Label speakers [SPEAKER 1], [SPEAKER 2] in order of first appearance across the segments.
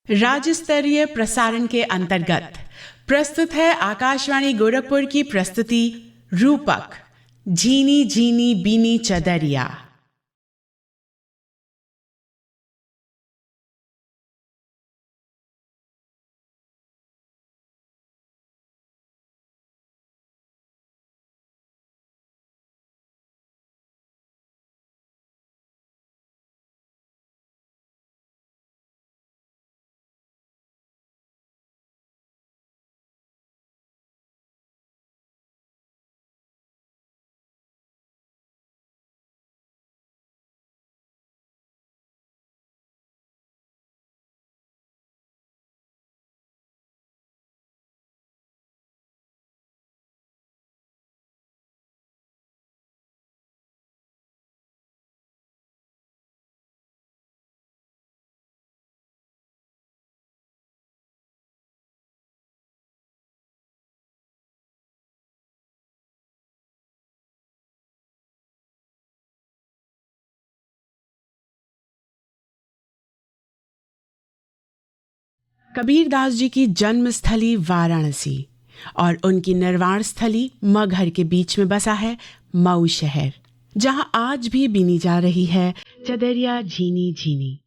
[SPEAKER 1] राज्य स्तरीय प्रसारण के अंतर्गत प्रस्तुत है आकाशवाणी गोरखपुर की प्रस्तुति रूपक झीनी झीनी बीनी चदरिया। कबीरदास जी की जन्मस्थली वाराणसी और उनकी निर्वाण स्थली मगहर के बीच में बसा है मऊ शहर, जहां आज भी बीनी जा रही है चदरिया झीनी झीनी।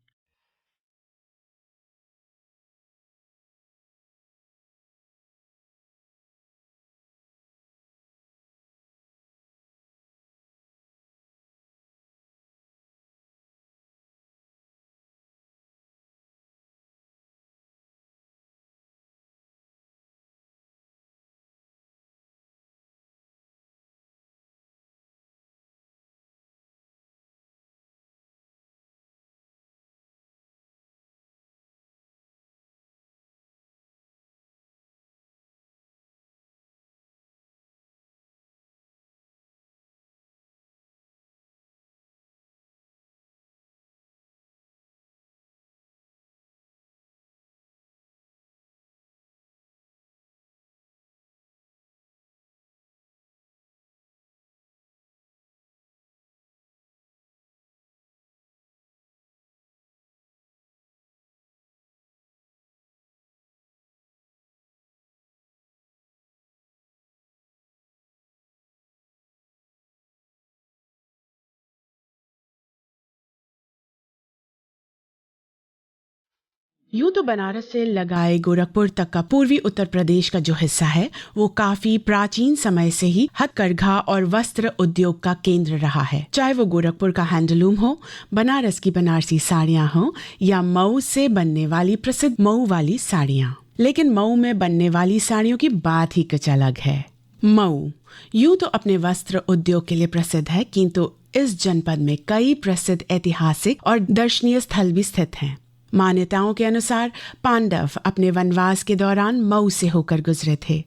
[SPEAKER 1] यूं तो बनारस से लगाए गोरखपुर तक का पूर्वी उत्तर प्रदेश का जो हिस्सा है वो काफी प्राचीन समय से ही हथकरघा और वस्त्र उद्योग का केंद्र रहा है। चाहे वो गोरखपुर का हैंडलूम हो, बनारस की बनारसी साड़ियां हो या मऊ से बनने वाली प्रसिद्ध मऊ वाली साड़ियां। लेकिन मऊ में बनने वाली साड़ियों की बात ही कुछ अलग है। मऊ यूं तो अपने वस्त्र उद्योग के लिए प्रसिद्ध है, किंतु इस जनपद में कई प्रसिद्ध ऐतिहासिक और दर्शनीय स्थल भी स्थित हैं। मान्यताओं के अनुसार पांडव अपने वनवास के दौरान मऊ से होकर गुजरे थे।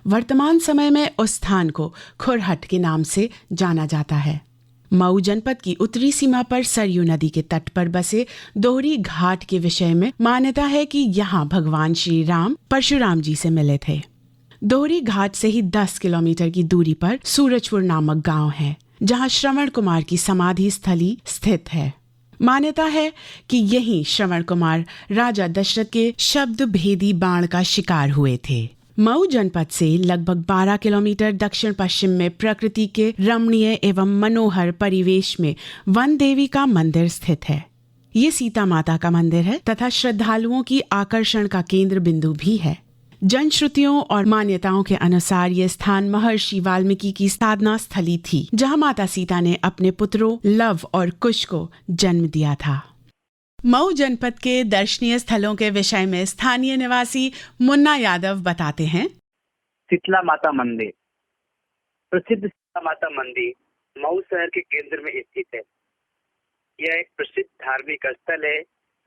[SPEAKER 1] वर्तमान समय में उस स्थान को खुरहट के नाम से जाना जाता है। मऊ जनपद की उत्तरी सीमा पर सरयू नदी के तट पर बसे दोहरी घाट के विषय में मान्यता है कि यहाँ भगवान श्री राम परशुराम जी से मिले थे। दोहरी घाट से ही 10 किलोमीटर की दूरी पर सूरजपुर नामक गांव है, जहाँ श्रवण कुमार की समाधि स्थली स्थित है। मान्यता है कि यही श्रवण कुमार राजा दशरथ के शब्द भेदी बाण का शिकार हुए थे। मऊ जनपद से लगभग 12 किलोमीटर दक्षिण पश्चिम में प्रकृति के रमणीय एवं मनोहर परिवेश में वन देवी का मंदिर स्थित है। ये सीता माता का मंदिर है तथा श्रद्धालुओं की आकर्षण का केंद्र बिंदु भी है। जनश्रुतियों और मान्यताओं के अनुसार यह स्थान महर्षि वाल्मीकि की साधना स्थली थी, जहां माता सीता ने अपने पुत्रों लव और कुश को जन्म दिया था। मऊ जनपद के दर्शनीय स्थलों के विषय में स्थानीय निवासी मुन्ना यादव बताते हैं।
[SPEAKER 2] शीतला माता मंदिर प्रसिद्ध शीतला माता मंदिर मऊ शहर के केंद्र में स्थित है। यह एक प्रसिद्ध धार्मिक स्थल है,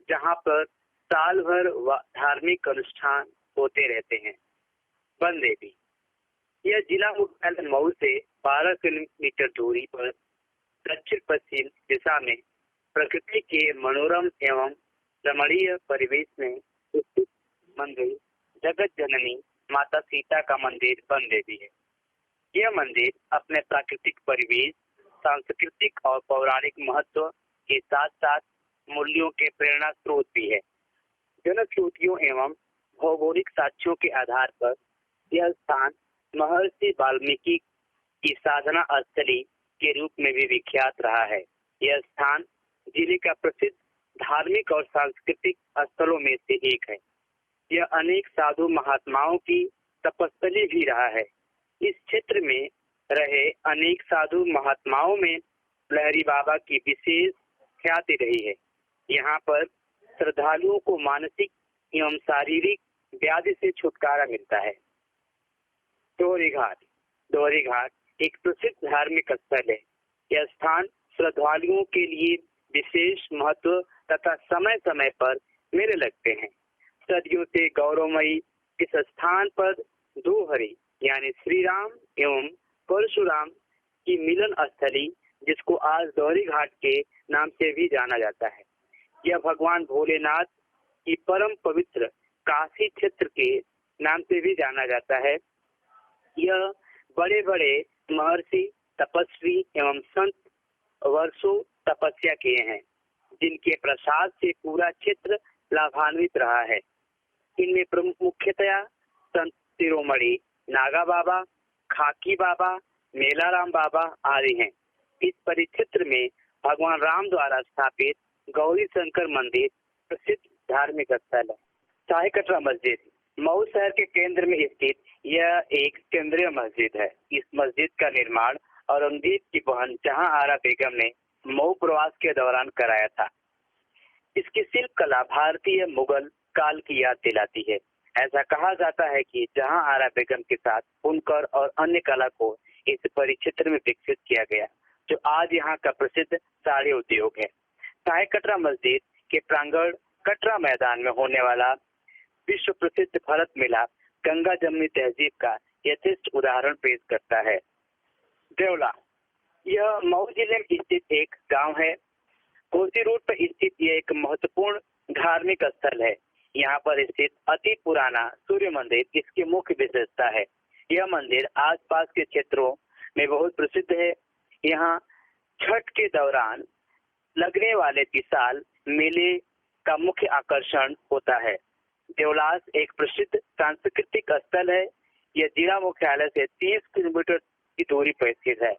[SPEAKER 2] जहां पर साल भर धार्मिक अनुष्ठान होते रहते हैं। वन देवी यह जिला मुख्यालय मऊ से 12 किलोमीटर दूरी पर दक्षिण पश्चिम दिशा में प्रकृति के मनोरम एवं रमणीय परिवेश में स्थित मंदिर जगत जननी माता सीता का मंदिर वन देवी है। यह मंदिर अपने प्राकृतिक परिवेश, सांस्कृतिक और पौराणिक महत्व के साथ साथ मूल्यों के प्रेरणा स्रोत भी है। जनश्रुतियों एवं भौगोलिक साक्ष्यों के आधार पर यह स्थान महर्षि वाल्मीकि की साधना स्थली के रूप में भी विख्यात रहा है। यह स्थान जिले का प्रसिद्ध धार्मिक और सांस्कृतिक स्थलों में से एक है। यह अनेक साधु महात्माओं की तपस्थली भी रहा है। इस क्षेत्र में रहे अनेक साधु महात्माओं में लहरी बाबा की विशेष ख्याति रही है। यहाँ पर श्रद्धालुओं को मानसिक एवं शारीरिक व्याधि से छुटकारा मिलता है। दोहरी घाट एक प्रसिद्ध धार्मिक स्थल है। यह स्थान श्रद्धालुओं के लिए विशेष महत्व तथा समय समय पर मेले लगते हैं। सदियों से गौरवमयी इस स्थान पर दो हरि यानी श्री राम एवं परशुराम की मिलन स्थली, जिसको आज दोहरी घाट के नाम से भी जाना जाता है। यह भगवान भोलेनाथ की परम पवित्र काशी क्षेत्र के नाम से भी जाना जाता है। यह बड़े बड़े महर्षि, तपस्वी एवं संत वर्षों तपस्या किए हैं, जिनके प्रसाद से पूरा क्षेत्र लाभान्वित रहा है। इनमें प्रमुख मुख्यतया संत शिरोमणि नागा बाबा, खाकी बाबा, मेलाराम बाबा आदि हैं। इस परिक्षेत्र में भगवान राम द्वारा स्थापित गौरी शंकर मंदिर प्रसिद्ध धार्मिक स्थल है। शाही कटरा मस्जिद मऊ शहर के केंद्र में स्थित यह एक केंद्रीय मस्जिद है। इस मस्जिद का निर्माण औरंगजेब की बहन जहांआरा बेगम ने मऊ प्रवास के दौरान कराया था। इसकी शिल्प कला भारतीय मुगल काल की याद दिलाती है। ऐसा कहा जाता है कि जहांआरा बेगम के साथ बुनकर और अन्य कला को इस परिक्षेत्र में विकसित किया गया, जो आज यहाँ का प्रसिद्ध साड़ी उद्योग है। शाही कटरा मस्जिद के प्रांगण कटरा मैदान में होने वाला विश्व प्रसिद्ध भरत मेला गंगा जमुनी तहजीब का यथेष्ट उदाहरण पेश करता है। देवला यह मऊ जिले में स्थित एक गांव है। कोसी रोड पर स्थित यह एक महत्वपूर्ण धार्मिक स्थल है। यहाँ पर स्थित अति पुराना सूर्य मंदिर इसकी मुख्य विशेषता है। यह मंदिर आसपास के क्षेत्रों में बहुत प्रसिद्ध है। यहाँ छठ के दौरान लगने वाले विशाल मेले का मुख्य आकर्षण होता है। देवलास एक प्रसिद्ध सांस्कृतिक स्थल है। यह जिला मुख्यालय से 30 किलोमीटर की दूरी पर स्थित है।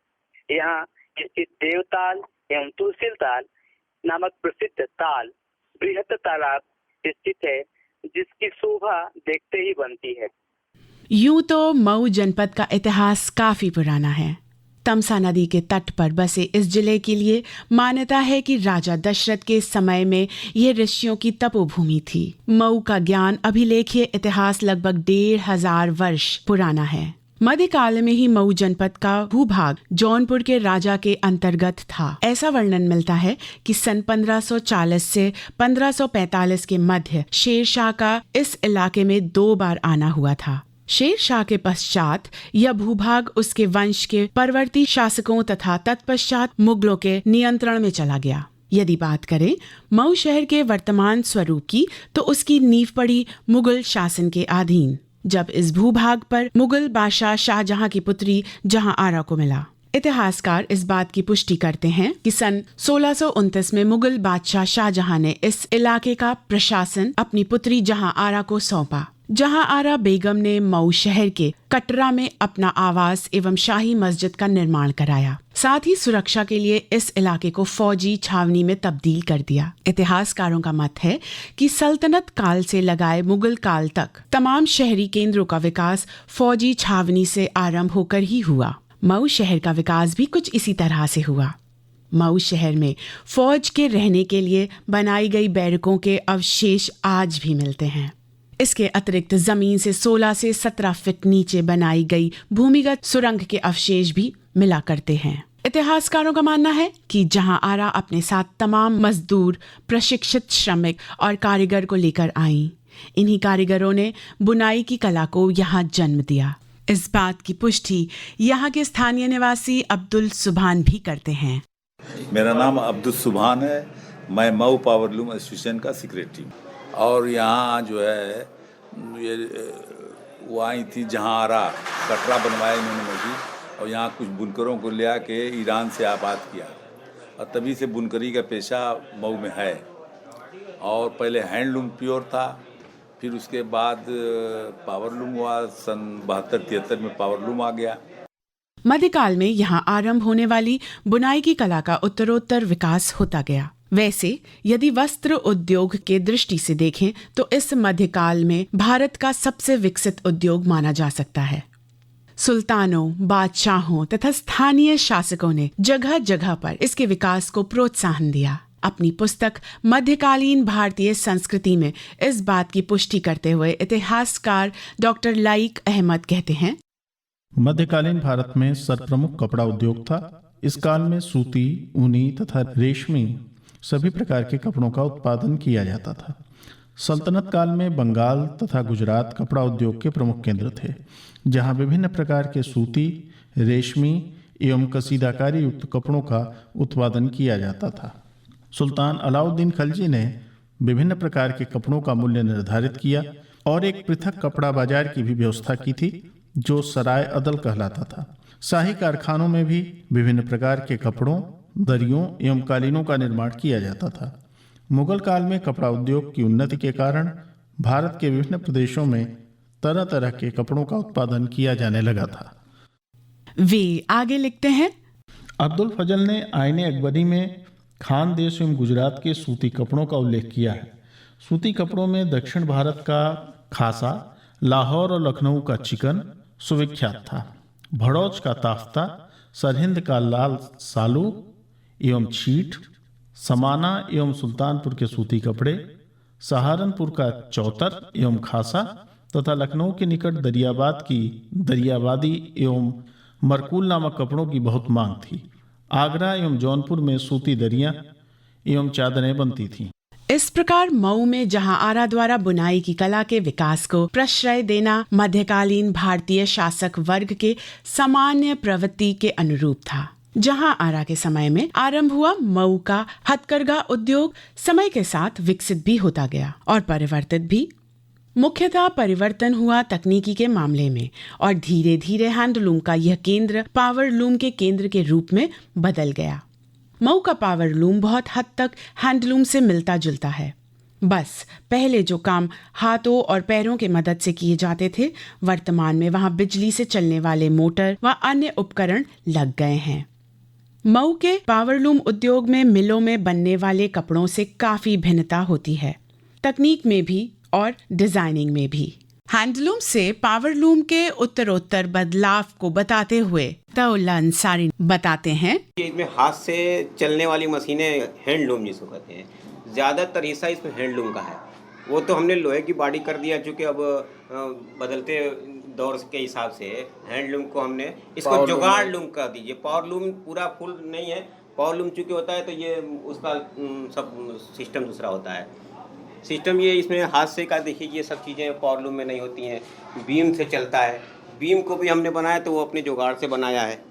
[SPEAKER 2] यहाँ स्थित देवताल एवं तुलसील ताल नामक प्रसिद्ध ताल बृहत तालाब स्थित है, जिसकी शोभा देखते ही बनती है।
[SPEAKER 1] यूं तो मऊ जनपद का इतिहास काफी पुराना है। तमसा नदी के तट पर बसे इस जिले के लिए मान्यता है कि राजा दशरथ के समय में यह ऋषियों की तपोभूमि थी। मऊ का ज्ञान अभिलेखीय इतिहास लगभग 1500 वर्ष पुराना है। मध्यकाल में ही मऊ जनपद का भूभाग जौनपुर के राजा के अंतर्गत था। ऐसा वर्णन मिलता है कि सन 1540 से 1545 के मध्य शेरशाह का इस इलाके में 2 बार आना हुआ था। शेरशाह के पश्चात यह भूभाग उसके वंश के परवर्ती शासकों तथा तत्पश्चात मुगलों के नियंत्रण में चला गया। यदि बात करें मऊ शहर के वर्तमान स्वरूप की, तो उसकी नींव पड़ी मुगल शासन के अधीन, जब इस भूभाग पर मुगल बादशाह शाहजहां की पुत्री जहांआरा को मिला। इतिहासकार इस बात की पुष्टि करते हैं कि सन 1629 में मुगल बादशाह शाहजहां ने इस इलाके का प्रशासन अपनी पुत्री जहांआरा को सौंपा। जहांआरा बेगम ने मऊ शहर के कटरा में अपना आवास एवं शाही मस्जिद का निर्माण कराया। साथ ही सुरक्षा के लिए इस इलाके को फौजी छावनी में तब्दील कर दिया। इतिहासकारों का मत है कि सल्तनत काल से लगाए मुगल काल तक तमाम शहरी केंद्रों का विकास फौजी छावनी से आरंभ होकर ही हुआ। मऊ शहर का विकास भी कुछ इसी तरह से हुआ। मऊ शहर में फौज के रहने के लिए बनाई गई बैरकों के अवशेष आज भी मिलते हैं। इसके अतिरिक्त जमीन से 16 से 17 फीट नीचे बनाई गई भूमिगत सुरंग के अवशेष भी मिला करते हैं। इतिहासकारों का मानना है कि जहांआरा अपने साथ तमाम मजदूर, प्रशिक्षित श्रमिक और कारीगर को लेकर आईं। इन्हीं कारीगरों ने बुनाई की कला को यहाँ जन्म दिया। इस बात की पुष्टि यहाँ के स्थानीय निवासी अब्दुल सुभान भी करते हैं।
[SPEAKER 3] मेरा नाम अब्दुल सुभान है। मैं मऊ पावरलूम एसोसिएशन का सेक्रेटरी। और यहाँ जो है ये वो आई थी जहांआरा, कटरा बनवाया इन्होंने मस्जिद, और यहाँ कुछ बुनकरों को ले आके ईरान से आबाद किया, और तभी से बुनकरी का पेशा मऊ में है। और पहले हैंडलूम प्योर था, फिर उसके बाद पावरलूम हुआ, सन 72-73 में पावरलूम आ गया।
[SPEAKER 1] मध्यकाल में यहाँ आरंभ होने वाली बुनाई की कला का उत्तरोत्तर विकास होता गया। वैसे यदि वस्त्र उद्योग के दृष्टि से देखें तो इस मध्यकाल में भारत का सबसे विकसित उद्योग माना जा सकता है। सुल्तानों, बादशाहों तथा स्थानीय शासकों ने जगह जगह पर इसके विकास को प्रोत्साहन दिया। अपनी पुस्तक मध्यकालीन भारतीय संस्कृति में इस बात की पुष्टि करते हुए इतिहासकार डॉक्टर लाइक अहमद कहते हैं,
[SPEAKER 4] मध्यकालीन भारत में सर्वप्रमुख कपड़ा उद्योग था। इस काल में सूती, ऊनी तथा रेशमी सभी प्रकार के कपड़ों का उत्पादन किया जाता था। सल्तनत काल में बंगाल तथा गुजरात कपड़ा उद्योग के प्रमुख केंद्र थे, जहां विभिन्न प्रकार के सूती, रेशमी एवं कसीदाकारी युक्त कपड़ों का उत्पादन किया जाता था। सुल्तान अलाउद्दीन खलजी ने विभिन्न प्रकार के कपड़ों का मूल्य निर्धारित किया और एक पृथक कपड़ा बाजार की भी व्यवस्था की थी, जो सराय अदल कहलाता था। शाही कारखानों में भी विभिन्न प्रकार के कपड़ों, दरियों एवं कालीनों का निर्माण किया जाता था। मुगल काल में कपड़ा उद्योग की उन्नति के कारण भारत के विभिन्न प्रदेशों में तरह तरह के कपड़ों का उत्पादन किया जाने लगा था।
[SPEAKER 1] वे आगे लिखते हैं,
[SPEAKER 4] अब्दुल फजल ने आईने अकबरी में खान देश एवं गुजरात के सूती कपड़ों का उल्लेख किया है। सूती कपड़ों में दक्षिण भारत का खासा, लाहौर और लखनऊ का चिकन सुविख्यात था। भड़ौच का ताफ्ता, सरहिंद का लाल सालू एवं छीट, समाना एवं सुल्तानपुर के सूती कपड़े, सहारनपुर का चौतर एवं खासा तथा लखनऊ के निकट दरियाबाद की दरियाबादी एवं मरकूल नामक कपड़ों की बहुत मांग थी। आगरा एवं जौनपुर में सूती दरियां एवं चादरें बनती थीं।
[SPEAKER 1] इस प्रकार मऊ में जहां आरा द्वारा बुनाई की कला के विकास को प्रश्रय देना मध्यकालीन भारतीय शासक वर्ग के सामान्य प्रवृत्ति के अनुरूप था। जहां आरा के समय में आरंभ हुआ, मऊ का हथकरघा उद्योग समय के साथ विकसित भी होता गया और परिवर्तित भी। मुख्यतः परिवर्तन हुआ तकनीकी के मामले में और धीरे धीरे हैंडलूम का यह केंद्र पावरलूम के केंद्र के रूप में बदल गया। मऊ का पावरलूम बहुत हद तक हैंडलूम से मिलता जुलता है। बस पहले जो काम हाथों और पैरों के मदद से किए जाते थे, वर्तमान में वहां बिजली से चलने वाले मोटर व अन्य उपकरण लग गए हैं। मऊ के पावरलूम उद्योग में मिलों में बनने वाले कपड़ों से काफी भिन्नता होती है, तकनीक में भी और डिजाइनिंग में भी। हैंडलूम से पावरलूम के उत्तरोत्तर बदलाव को बताते हुए तौला अंसारी बताते हैं,
[SPEAKER 5] इसमें हाथ से चलने वाली मशीनें हैंडलूम जिसको कहते हैं, ज़्यादातर हिस्सा इसमें हैंडलूम का है। वो तो हमने लोहे की बॉडी कर दिया, चूँकि अब बदलते दौर के हिसाब से हैंडलूम को हमने इसको जुगाड़ लूम कर दीजिए। पावरलूम पूरा फुल नहीं है, पावरलूम चूँकि होता है तो ये उसका सब सिस्टम दूसरा होता है। सिस्टम ये इसमें हाथ से का देखिए, ये सब चीज़ें पावरलूम में नहीं होती हैं, बीम से चलता है। बीम को भी हमने बनाया तो वो अपने जुगाड़ से बनाया है।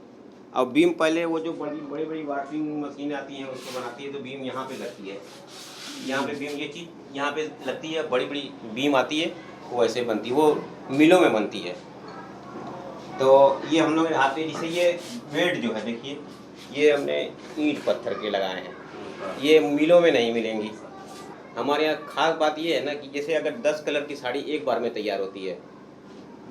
[SPEAKER 5] अब बीम पहले वो जो बड़ी बड़ी वार्पिंग मशीन आती हैं उसको बनाती है, तो बीम यहाँ पे लगती है, यहाँ पे बीम ये चीज़ यहाँ पे लगती है, बड़ी बड़ी बीम आती है, वो ऐसे बनती है, वो मिलों में बनती है। तो ये हम लोग हाथ में, जैसे ये बेड जो है देखिए, ये हमने ईंट पत्थर के लगाए हैं, ये मिलों में नहीं मिलेंगी। हमारे यहाँ खास बात ये है ना कि जैसे अगर 10 कलर की साड़ी एक बार में तैयार होती है,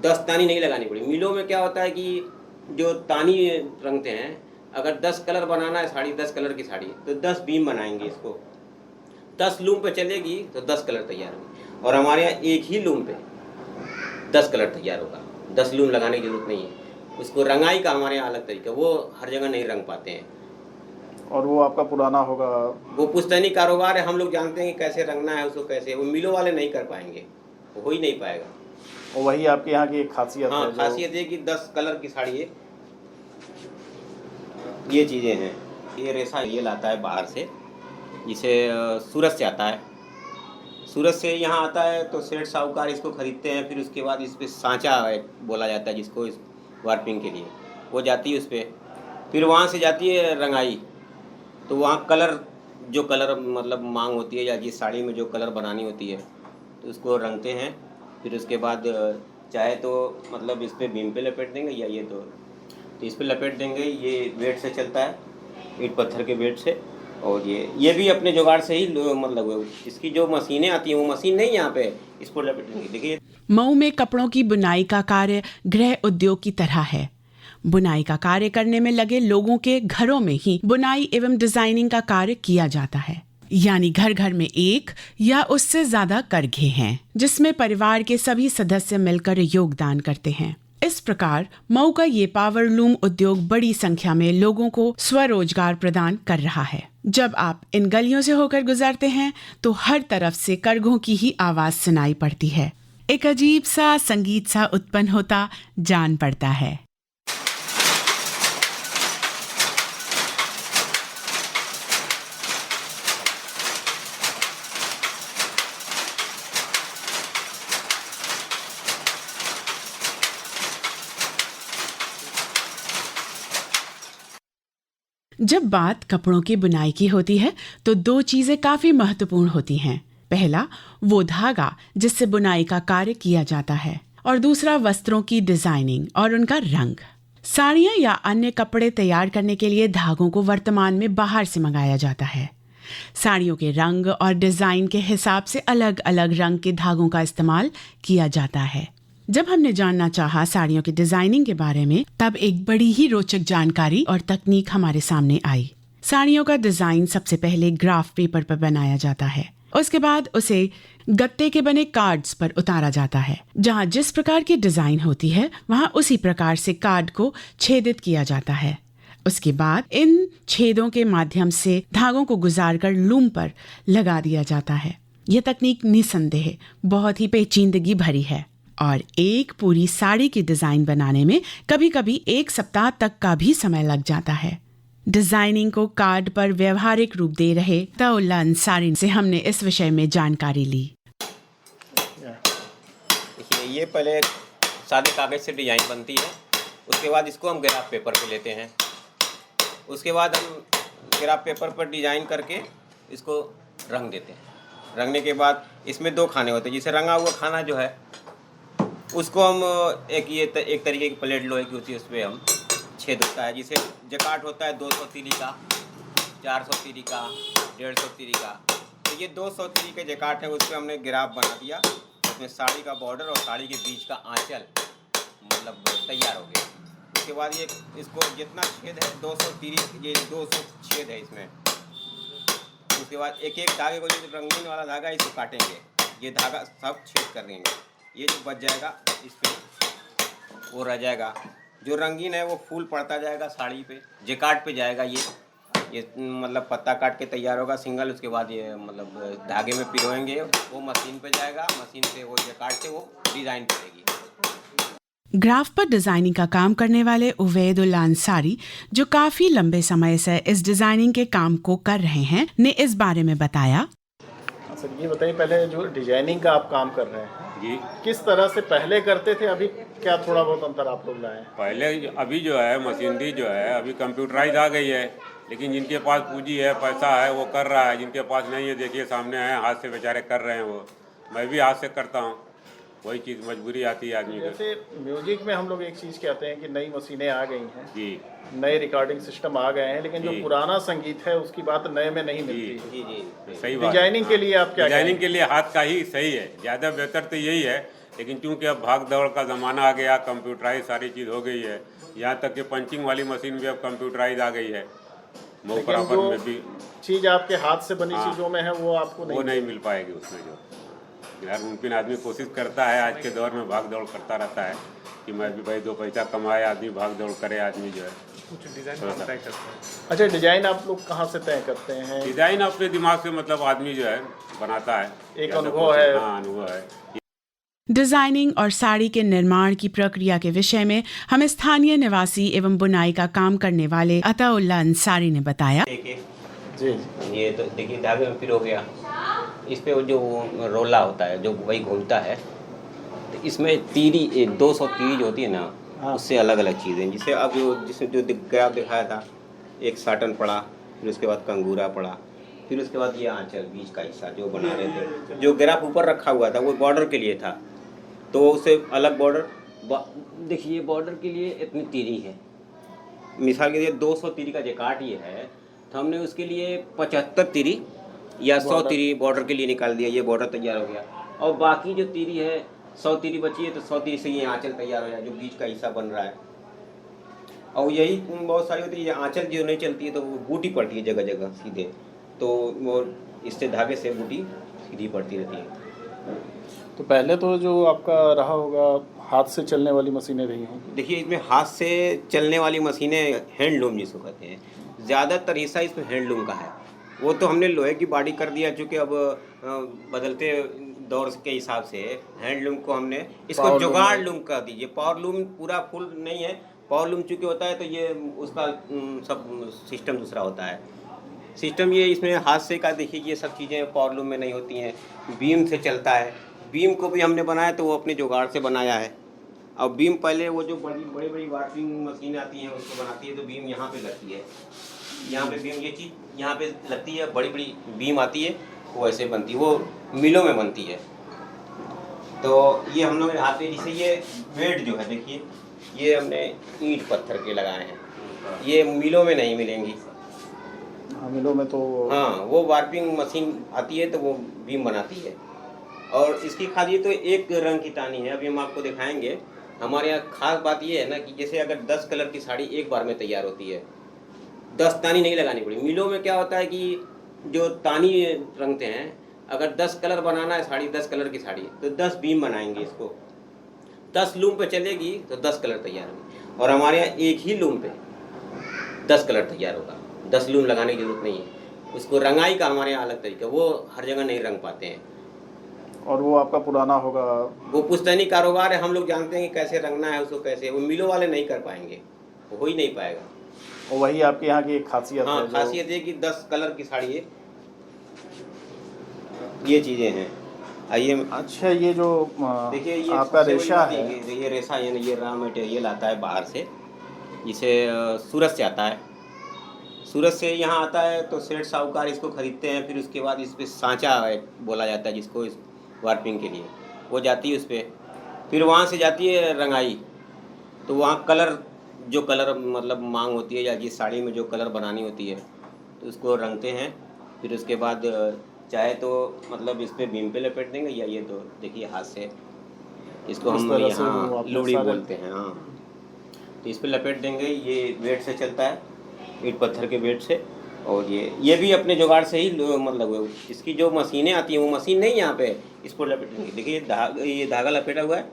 [SPEAKER 5] 10 तानी नहीं लगानी पड़ी। मिलों में क्या होता है कि जो तानी रंगते हैं, अगर 10 कलर बनाना है साड़ी, 10 कलर की साड़ी, तो 10 बीम बनाएंगे इसको, 10 लूम पे चलेगी तो 10 कलर तैयार होंगे। और हमारे यहाँ एक ही लूम पे 10 कलर तैयार होगा, 10 लूम लगाने की जरूरत नहीं है। उसको रंगाई का हमारे यहाँ अलग तरीका, वो हर जगह नहीं रंग पाते हैं।
[SPEAKER 6] और वो आपका पुराना होगा,
[SPEAKER 5] वो पुश्तैनी कारोबार है, हम लोग जानते हैं कि कैसे रंगना है उसको, कैसे, वो मिलों वाले नहीं कर पाएंगे, वो हो ही नहीं पाएगा।
[SPEAKER 6] और वही आपके यहाँ की एक खासियत
[SPEAKER 5] हाँ,
[SPEAKER 6] है।
[SPEAKER 5] खासियत है कि 10 कलर की साड़ी है, ये चीज़ें हैं। ये रेशा ये लाता है बाहर से, जिसे सूरत से आता है, सूरत से यहाँ आता है तो सेठ साहूकार इसको खरीदते हैं, फिर उसके बाद इस पर सांचा बोला जाता है जिसको, इस वार्पिंग के लिए वो जाती है उस पर, फिर वहाँ से जाती है रंगाई, तो वहाँ कलर, जो कलर मतलब मांग होती है या जिस साड़ी में जो कलर बनानी होती है तो उसको रंगते हैं। फिर उसके बाद चाहे तो मतलब इस पर बीम पे लपेट देंगे, या ये तो इस पर लपेट देंगे। ये वेट से चलता है, ईंट पत्थर के वेट से, और ये भी अपने जुगाड़ से ही मतलब इसकी जो मशीनें आती हैं वो मशीन नहीं यहाँ पे इसको लपेटेंगे। देखिए
[SPEAKER 1] मऊ में कपड़ों की बुनाई का कार्य गृह उद्योग की तरह है। बुनाई का कार्य करने में लगे लोगों के घरों में ही बुनाई एवं डिजाइनिंग का कार्य किया जाता है। यानी घर घर में एक या उससे ज्यादा करघे हैं जिसमें परिवार के सभी सदस्य मिलकर योगदान करते हैं। इस प्रकार मऊ का ये पावरलूम उद्योग बड़ी संख्या में लोगों को स्वरोजगार प्रदान कर रहा है। जब आप इन गलियों से होकर गुजरते हैं तो हर तरफ से करघों की ही आवाज सुनाई पड़ती है। एक अजीब सा संगीत सा उत्पन्न होता जान पड़ता है। जब बात कपड़ों की बुनाई की होती है तो दो चीजें काफी महत्वपूर्ण होती हैं। पहला वो धागा जिससे बुनाई का कार्य किया जाता है और दूसरा वस्त्रों की डिजाइनिंग और उनका रंग। साड़ियाँ या अन्य कपड़े तैयार करने के लिए धागों को वर्तमान में बाहर से मंगाया जाता है। साड़ियों के रंग और डिजाइन के हिसाब से अलग अलग रंग के धागों का इस्तेमाल किया जाता है। जब हमने जानना चाहा साड़ियों की डिजाइनिंग के बारे में तब एक बड़ी ही रोचक जानकारी और तकनीक हमारे सामने आई। साड़ियों का डिजाइन सबसे पहले ग्राफ पेपर पर बनाया जाता है। उसके बाद उसे गत्ते के बने कार्ड्स पर उतारा जाता है। जहां जिस प्रकार की डिजाइन होती है वहां उसी प्रकार से कार्ड को छेदित किया जाता है। उसके बाद इन छेदों के माध्यम से धागों को गुजारकर लूम पर लगा दिया जाता है। यह तकनीक निसंदेह बहुत ही पेचीदगी भरी है और एक पूरी साड़ी की डिजाइन बनाने में कभी कभी एक सप्ताह तक का भी समय लग जाता है। डिजाइनिंग को कार्ड पर व्यवहारिक रूप दे रहे अताउल्लाह अंसारी से हमने इस विषय में जानकारी ली।
[SPEAKER 5] देखिए ये पहले सादे कागज से डिजाइन बनती है, उसके बाद इसको हम ग्राफ पेपर पे लेते हैं। उसके बाद हम ग्राफ पेपर पर डिजाइन करके इसको रंग देते हैं। रंगने के बाद इसमें दो खाने होते हैं। जिसे रंगा हुआ खाना जो है उसको हम एक तरीके की प्लेट लोहे की होती है, उस पर हम छेद होता है। जिसे जकाट होता है 200 तीरी का, 400 तीरी का, 150 तीरी का। तो ये 200 तीरी के जकाट है, उस पर हमने ग्राफ बना दिया। उसमें साड़ी का बॉर्डर और साड़ी के बीच का आंचल मतलब तैयार हो गया। उसके बाद ये इसको जितना छेद है 200 तीरी, ये 200 छेद है इसमें। उसके बाद एक एक धागे को, जो रंगीन वाला धागा है इसको काटेंगे, ये धागा सब छेद कर देंगे। ये जो बच जाएगा इस पर वो रह जाएगा। जो रंगीन है वो फूल पड़ता जाएगा साड़ी पे, जेकाट पे जाएगा। ये मतलब पत्ता काट के तैयार होगा सिंगल। उसके बाद ये मतलब धागे में पिरोएंगे, वो मशीन पे जाएगा। मशीन से वो जेकाट से वो डिज़ाइन करेगी।
[SPEAKER 1] ग्राफ पर डिजाइनिंग का काम करने वाले उवैदुल्लाह अंसारी, जो काफी लंबे समय से इस डिजाइनिंग के काम को कर रहे हैं, ने इस बारे में बताया।
[SPEAKER 6] सर ये बताइए, पहले जो डिजाइनिंग का आप काम कर रहे हैं
[SPEAKER 7] जी,
[SPEAKER 6] किस तरह से पहले करते थे, अभी क्या थोड़ा बहुत अंतर आप लोग लाए?
[SPEAKER 7] पहले अभी जो है मशीनरी जो है अभी कंप्यूटराइज आ गई है, लेकिन जिनके पास पूंजी है, पैसा है, वो कर रहा है। जिनके पास नहीं है, देखिए सामने है, हाथ से बेचारे कर रहे हैं। वो मैं भी हाथ से करता हूँ, वही चीज़ मजबूरी आती है आदमी को।
[SPEAKER 6] जैसे म्यूजिक में हम लोग एक चीज़ कहते हैं कि नई मशीनें आ गई हैं
[SPEAKER 7] जी,
[SPEAKER 6] नए रिकॉर्डिंग सिस्टम आ गए हैं, लेकिन जो
[SPEAKER 7] जी।
[SPEAKER 6] पुराना संगीत है उसकी बात नए में नहीं मिलती।
[SPEAKER 5] जी जी
[SPEAKER 7] सही बात।
[SPEAKER 6] डिजाइनिंग के लिए आप क्या
[SPEAKER 7] डिजाइनिंग के लिए हाथ का ही सही है, ज़्यादा बेहतर तो यही है। लेकिन चूंकि अब भाग दौड़ का ज़माना आ गया, कंप्यूटराइज सारी चीज़ हो गई है। यहाँ तक कि पंचिंग वाली मशीन भी अब कंप्यूटराइज आ गई है। मऊ बराबर में भी
[SPEAKER 6] चीज़ आपके हाथ से बनी
[SPEAKER 7] हाँ।
[SPEAKER 6] चीज़ों में है वो आपको
[SPEAKER 7] वो नहीं मिल पाएगी उसमें। जो यार मुमकिन आदमी कोशिश करता है, आज के दौर में भाग दौड़ करता रहता है कि मैं भी भाई दो पैसा कमाए, आदमी भाग दौड़ करे, आदमी जो है
[SPEAKER 6] कुछ डिजाइन तय करते हैं। अच्छा, डिजाइन आप लोग कहाँ से तय करते हैं?
[SPEAKER 7] डिजाइन अपने दिमाग से मतलब आदमी जो है बनाता है।
[SPEAKER 6] एक अनुभव है।
[SPEAKER 7] हाँ, अनुभव है।
[SPEAKER 1] डिजाइनिंग और साड़ी के निर्माण की प्रक्रिया के विषय में हमें स्थानीय निवासी एवं बुनाई का काम करने वाले अताउल्लाह अंसारी ने बताया।
[SPEAKER 6] जी
[SPEAKER 5] ये तो देखिए धागे में पिरो गया। इस पे वो जो रोला होता है जो वही घूमता है, तो इसमें तीरी 200 तीरी जो होती है ना, उससे अलग अलग चीज़ें। जिसे अब जिसमें जो ग्राफ दिखाया था, एक साटन पड़ा, फिर उसके बाद कंगूरा पड़ा, फिर उसके बाद ये आंचल बीच का हिस्सा जो बना रहे थे। जो ग्राफ ऊपर रखा हुआ था वो बॉर्डर के लिए था, तो उससे अलग बॉर्डर। देखिए बॉर्डर के लिए इतनी तीरी है। मिसाल के लिए 200 तीरी का जेकाट ये है, तो हमने उसके लिए 75 तिरी या 100 तिरी बॉर्डर के लिए निकाल दिया, ये बॉर्डर तैयार हो गया। और बाकी जो तिरी है 100 तिरी बची है, तो 100 तिरी से ये आंचल तैयार हो जाए, जो बीच का हिस्सा बन रहा है। और यही बहुत सारी होती है, आंचल जो नहीं चलती है तो वो बूटी पड़ती है जगह जगह सीधे, तो वो इससे धागे से बूटी सीधी पड़ती रहती है।
[SPEAKER 6] तो पहले तो जो आपका रहा होगा हाथ से चलने वाली मशीनें रही होंगी।
[SPEAKER 5] देखिए, इसमें हाथ से चलने वाली मशीनें हैंडलूम जिसको कहते हैं, ज़्यादातर हिस्सा इसमें हैंडलूम का है। वो तो हमने लोहे की बॉडी कर दिया, चूँकि अब बदलते दौर के हिसाब से हैंडलूम को हमने इसको जुगाड़ लूम कर दीजिए। पावर लूम पूरा फुल नहीं है, पावर लूम चूँकि होता है तो ये उसका सब सिस्टम दूसरा होता है। सिस्टम ये इसमें हाथ से का देखिए, ये सब चीज़ें पावर लूम में नहीं होती हैं, बीम से चलता है। बीम को भी हमने बनाया तो वो अपने जुगाड़ से बनाया है। और बीम पहले वो जो बड़ी बड़ी वार्पिंग मशीन आती हैं उसको बनाती है, तो बीम यहाँ पे लगती है, यहाँ पे बीम ये चीज़ यहाँ पे लगती है, बड़ी बड़ी बीम आती है, वो ऐसे बनती है, वो मिलों में बनती है। तो ये हम लोग हाथ में, जैसे ये बेड जो है देखिए, ये हमने ईंट पत्थर के लगाए हैं, ये मिलों में नहीं मिलेंगी।
[SPEAKER 6] मिलों में तो
[SPEAKER 5] हाँ, वो वार्पिंग मशीन आती है तो वो बीम बनाती है। और इसकी खाली तो एक रंग की तानी है, अभी हम आपको दिखाएंगे। हमारे यहाँ खास बात ये है ना कि जैसे अगर 10 कलर की साड़ी एक बार में तैयार होती है, 10 तानी नहीं लगानी पड़ी। मिलों में क्या होता है कि जो तानी रंगते हैं, अगर 10 कलर बनाना है साड़ी, 10 कलर की साड़ी तो 10 बीम बनाएंगे, इसको 10 लूम पे चलेगी तो 10 कलर तैयार होंगे। और हमारे यहाँ एक ही लूम पे 10 कलर तैयार होगा, 10 लूम लगाने की जरूरत नहीं है। उसको रंगाई का हमारे यहाँ अलग तरीका, वो हर जगह नहीं रंग पाते हैं।
[SPEAKER 6] और वो आपका पुराना होगा,
[SPEAKER 5] वो पुश्तैनी कारोबार है, हम लोग जानते हैं कि कैसे रंगना है उसको, कैसे, वो मिलों वाले नहीं कर पाएंगे, वो हो ही नहीं पाएगा।
[SPEAKER 6] और वही आपके यहाँ की एक खासियत
[SPEAKER 5] हाँ,
[SPEAKER 6] है।
[SPEAKER 5] खासियत है कि 10 कलर की साड़ी है, ये चीज़ें हैं। आइए,
[SPEAKER 6] अच्छा, ये जो
[SPEAKER 5] देखिए, ये
[SPEAKER 6] आपका
[SPEAKER 5] सबसे बड़ी
[SPEAKER 6] रेशा
[SPEAKER 5] बात
[SPEAKER 6] है,
[SPEAKER 5] ये रेशा यानी ये रॉ मटेरियल आता है बाहर से, जिसे सूरत से आता है। सूरत से यहाँ आता है तो सेठ साहूकार इसको खरीदते हैं, फिर उसके बाद इस पर सांचा बोला जाता है जिसको, इस वार्पिंग के लिए वो जाती है उस पर, फिर वहाँ से जाती है रंगाई। तो वहाँ कलर, जो कलर मतलब मांग होती है या जिस साड़ी में जो कलर बनानी होती है तो उसको रंगते हैं। फिर उसके बाद चाहे तो मतलब इस पर बीम पे लपेट देंगे, या ये तो देखिए हाथ से, इसको हम यहाँ लोड़ी बोलते हैं। हाँ, तो इस पर लपेट देंगे, ये वेट से चलता है, ईंट पत्थर के वेट से। और ये भी अपने जुगाड़ से ही मतलब इसकी जो मशीनें आती हैं, वो मशीन नहीं यहाँ पे, इसको लपेटेंगे। देखिए ये धागा लपेटा हुआ है,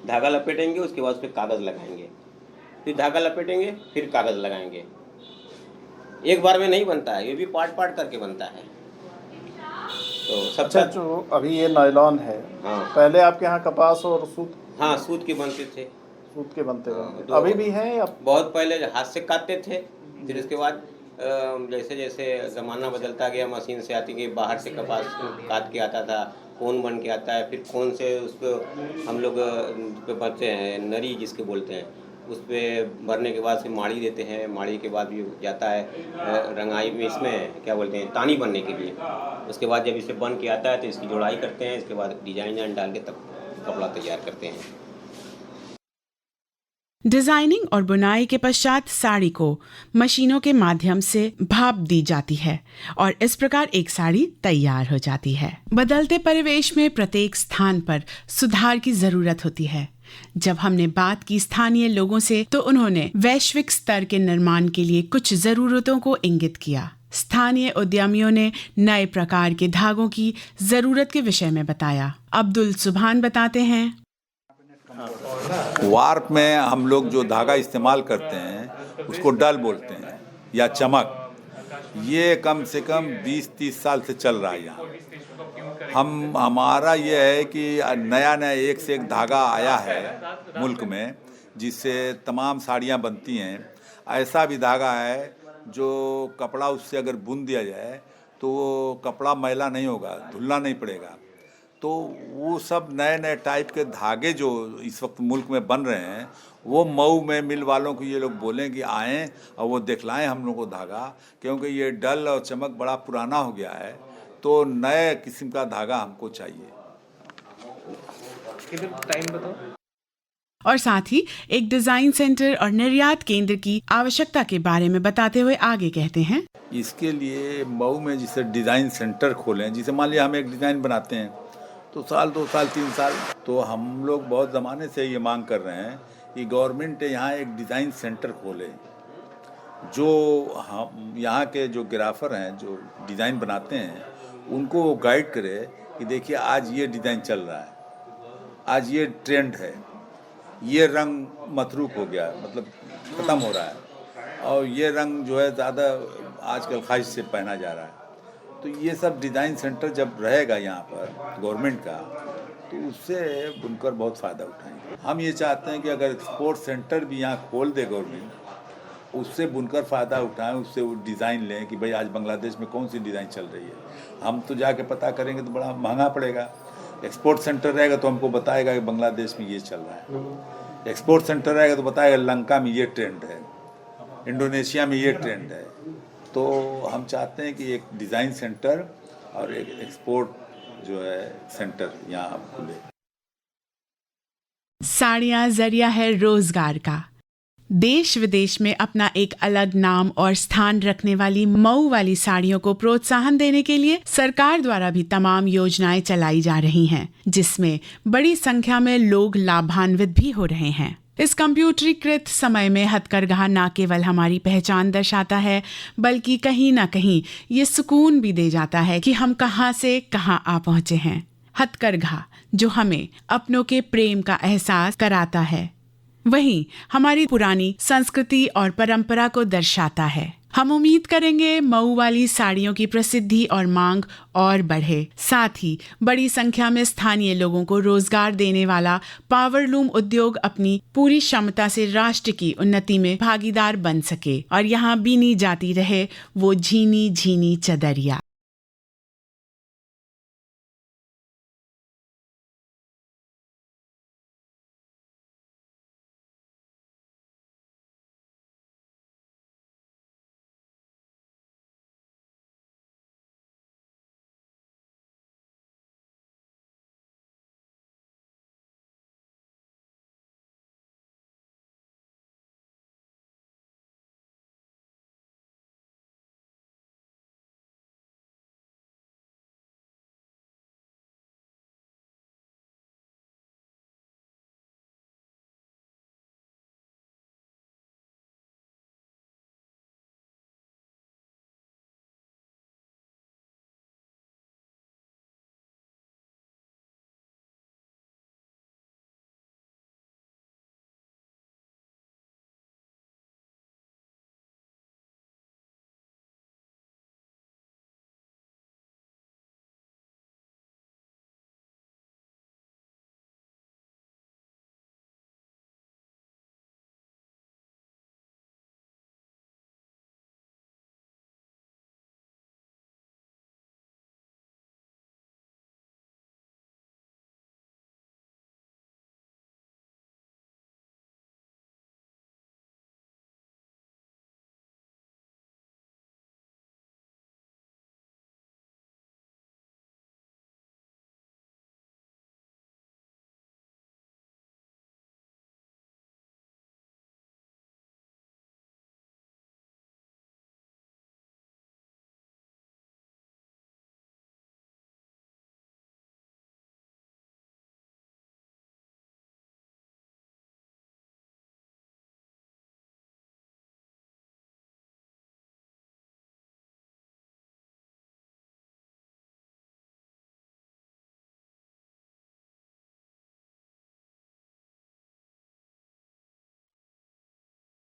[SPEAKER 5] धागा लपेटेंगे, उसके बाद उस पर कागज़ लगाएंगे, फिर धागा लपेटेंगे, फिर कागज़ लगाएंगे। एक बार में नहीं बनता है, ये भी पार्ट पार्ट करके बनता है। तो सबसे
[SPEAKER 6] अच्छा, जो अभी ये नायलॉन है,
[SPEAKER 5] हाँ,
[SPEAKER 6] पहले आपके यहाँ कपास और सूत,
[SPEAKER 5] हाँ, सूत के बनते थे,
[SPEAKER 6] सूत के बनते थे,
[SPEAKER 5] तो
[SPEAKER 6] अभी भी हैं या?
[SPEAKER 5] बहुत पहले हाथ से काटते थे, फिर उसके बाद जैसे जैसे ज़माना बदलता गया, मशीन से आती गई, बाहर से कपास काट के आता था, कोन बन के आता है, फिर कोन से उस पर हम लोग पे भरते हैं, नरी जिसके बोलते हैं, उस पर भरने के बाद फिर माड़ी देते हैं, माड़ी के बाद भी जाता है रंगाई में, इसमें क्या बोलते हैं, तानी बनने के लिए। उसके बाद जब इसे बन के आता है तो इसकी जोड़ाई करते हैं, इसके बाद डिजाइन डाल के तब कपड़ा तैयार करते हैं।
[SPEAKER 1] डिजाइनिंग और बुनाई के पश्चात साड़ी को मशीनों के माध्यम से भाप दी जाती है और इस प्रकार एक साड़ी तैयार हो जाती है। बदलते परिवेश में प्रत्येक स्थान पर सुधार की जरूरत होती है। जब हमने बात की स्थानीय लोगों से तो उन्होंने वैश्विक स्तर के निर्माण के लिए कुछ जरूरतों को इंगित किया। स्थानीय उद्यमियों ने नए प्रकार के धागों की जरूरत के विषय में बताया। अब्दुल सुभान बताते हैं।
[SPEAKER 3] वार्प में हम लोग जो धागा इस्तेमाल करते हैं उसको डल बोलते हैं या चमक। ये कम से कम 20-30 साल से चल रहा है यहाँ। हमारा ये है कि नया नया एक से एक धागा आया है मुल्क में जिससे तमाम साड़ियाँ बनती हैं। ऐसा भी धागा है जो कपड़ा उससे अगर बुन दिया जाए तो वो कपड़ा मैला नहीं होगा, धुलना नहीं पड़ेगा। तो वो सब नए नए टाइप के धागे जो इस वक्त मुल्क में बन रहे हैं, वो मऊ में मिल वालों को ये लोग बोलें कि आएँ और वो दिखलाएं हम लोग को धागा, क्योंकि ये डल और चमक बड़ा पुराना हो गया है, तो नए किस्म का धागा हमको चाहिए।
[SPEAKER 6] टाइम बताओ।
[SPEAKER 1] और साथ ही एक डिजाइन सेंटर और निर्यात केंद्र की आवश्यकता के बारे में बताते हुए आगे कहते हैं,
[SPEAKER 3] इसके लिए मऊ में जिसे डिज़ाइन सेंटर खोलें, जिसे मान लिया हम एक डिज़ाइन बनाते हैं तो साल 2 साल 3 साल, तो हम लोग बहुत ज़माने से ये मांग कर रहे हैं कि गवर्नमेंट यहाँ एक डिज़ाइन सेंटर खोले, जो हम यहाँ के जो ग्राफर हैं, जो डिज़ाइन बनाते हैं, उनको वो गाइड करे कि देखिए आज ये डिज़ाइन चल रहा है, आज ये ट्रेंड है, ये रंग मतरूक हो गया, मतलब ख़त्म हो रहा है, और ये रंग जो है ज़्यादा आजकल ख्वाहिश से पहना जा रहा है। तो ये सब डिज़ाइन सेंटर जब रहेगा यहाँ पर गवर्नमेंट का, तो उससे बुनकर बहुत फ़ायदा उठाएंगे। हम ये चाहते हैं कि अगर एक्सपोर्ट सेंटर भी यहाँ खोल दे गवर्नमेंट, उससे बुनकर फ़ायदा उठाएं, उससे वो डिज़ाइन लें कि भाई आज बांग्लादेश में कौन सी डिज़ाइन चल रही है। हम तो जाके पता करेंगे तो बड़ा महंगा पड़ेगा। एक्सपोर्ट सेंटर रहेगा तो हमको बताएगा कि बांग्लादेश में ये चल रहा है, एक्सपोर्ट सेंटर रहेगा तो बताएगा लंका में ये ट्रेंड है, इंडोनेशिया में ये ट्रेंड है। तो हम चाहते हैं कि एक डिज़ाइन सेंटर और एक एक्सपोर्ट जो है सेंटर यहाँ खुले।
[SPEAKER 1] साड़ियाँ जरिया है रोजगार का। देश विदेश में अपना एक अलग नाम और स्थान रखने वाली मऊ वाली साड़ियों को प्रोत्साहन देने के लिए सरकार द्वारा भी तमाम योजनाएं चलाई जा रही हैं, जिसमें बड़ी संख्या में लोग लाभान्वित भी हो रहे हैं। इस कंप्यूटरीकृत समय में हथकरघा न केवल हमारी पहचान दर्शाता है, बल्कि कहीं न कहीं ये सुकून भी दे जाता है कि हम कहाँ से कहाँ आ पहुँचे हैं। हथकरघा जो हमें अपनों के प्रेम का एहसास कराता है, वहीं हमारी पुरानी संस्कृति और परंपरा को दर्शाता है। हम उम्मीद करेंगे मऊ वाली साड़ियों की प्रसिद्धि और मांग और बढ़े, साथ ही बड़ी संख्या में स्थानीय लोगों को रोजगार देने वाला पावरलूम उद्योग अपनी पूरी क्षमता से राष्ट्र की उन्नति में भागीदार बन सके और यहाँ बीनी जाती रहे वो झीनी झीनी चदरिया।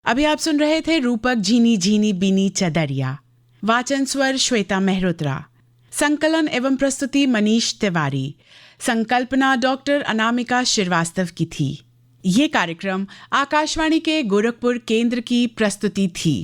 [SPEAKER 1] अभी आप सुन रहे थे रूपक झीनी झीनी बीनी चदरिया। वाचन स्वर श्वेता मेहरोत्रा। संकलन एवं प्रस्तुति मनीष तिवारी। संकल्पना डॉक्टर अनामिका श्रीवास्तव की थी। ये कार्यक्रम आकाशवाणी के गोरखपुर केंद्र की प्रस्तुति थी।